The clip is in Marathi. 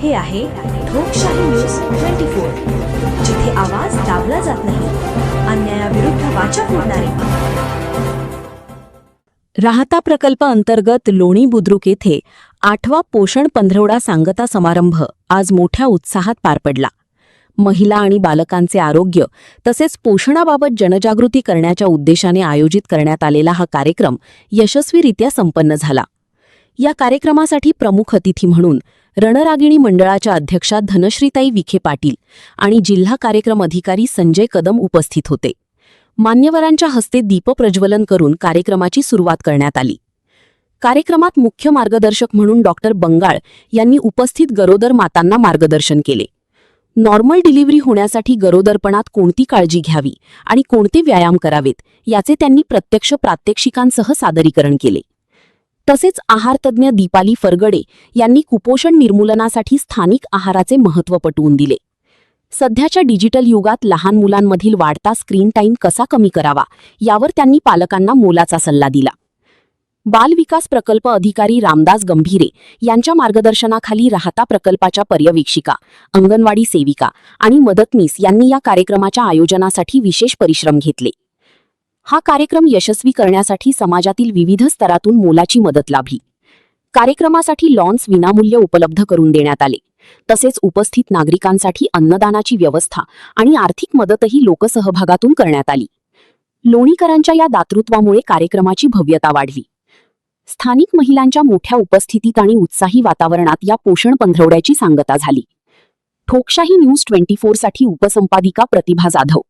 हे आहे ठोकशाही न्यूज 24, जिथे आवाज दाबला जात नाही, अन्यायाविरुद्ध वाचा फोडणारे. राहता प्रकल्प अंतर्गत लोणी बुद्रुक येथे 8वा पोषण पंधरवडा सांगता समारंभ आज मोठ्या उत्साहात पार पडला. महिला आणि बालकांचे आरोग्य तसेच पोषणाबाबत जनजागृती करण्याच्या उद्देशाने आयोजित करण्यात आलेला हा कार्यक्रम यशस्वीरित्या संपन्न झाला. या कार्यक्रमासाठी प्रमुख अतिथी म्हणून रणरागिणी मंडळाच्या अध्यक्षा धनश्रीताई विखे पाटील आणि जिल्हा कार्यक्रम अधिकारी संजय कदम उपस्थित होते. मान्यवरांच्या हस्ते दीपप्रज्वलन करून कार्यक्रमाची सुरुवात करण्यात आली. कार्यक्रमात मुख्य मार्गदर्शक म्हणून डॉक्टर बंगाळ यांनी उपस्थित गरोदर मातांना मार्गदर्शन केले. नॉर्मल डिलिव्हरी होण्यासाठी गरोदरपणात कोणती काळजी घ्यावी आणि कोणते व्यायाम करावेत याचे त्यांनी प्रत्यक्ष प्रात्यक्षिकांसह सादरीकरण केले. तसेच आहारतज्ज्ञ दीपाली फरगडे यांनी कुपोषण निर्मूलनासाठी स्थानिक आहाराचे महत्त्व पटवून दिले. सध्याच्या डिजिटल युगात लहान मुलांमधील वाढता स्क्रीन टाईम कसा कमी करावा यावर त्यांनी पालकांना मोलाचा सल्ला दिला. बालविकास प्रकल्प अधिकारी रामदास गंभीरे यांच्या मार्गदर्शनाखाली राहता प्रकल्पाच्या पर्यवेक्षिका, अंगणवाडी सेविका आणि मदतनीस यांनी या कार्यक्रमाच्या आयोजनासाठी विशेष परिश्रम घेतले. हा कार्यक्रम यशस्वी करण्यासाठी समाजातील विविध स्तरातून मोलाची मदत लाभली. कार्यक्रमासाठी लॉन्स विनामूल्य उपलब्ध करून देण्यात आले. तसेच उपस्थित नागरिकांसाठी अन्नदानाची व्यवस्था आणि आर्थिक मदतही लोकसहभागातून करण्यात आली. लोणीकरांच्या या दातृत्वामुळे कार्यक्रमाची भव्यता वाढली. स्थानिक महिलांच्या मोठ्या उपस्थितीत आणि उत्साही वातावरणात या पोषण पंधरवड्याची सांगता झाली. ठोकशाही न्यूज 24 साठी उपसंपादिका प्रतिभा जाधव.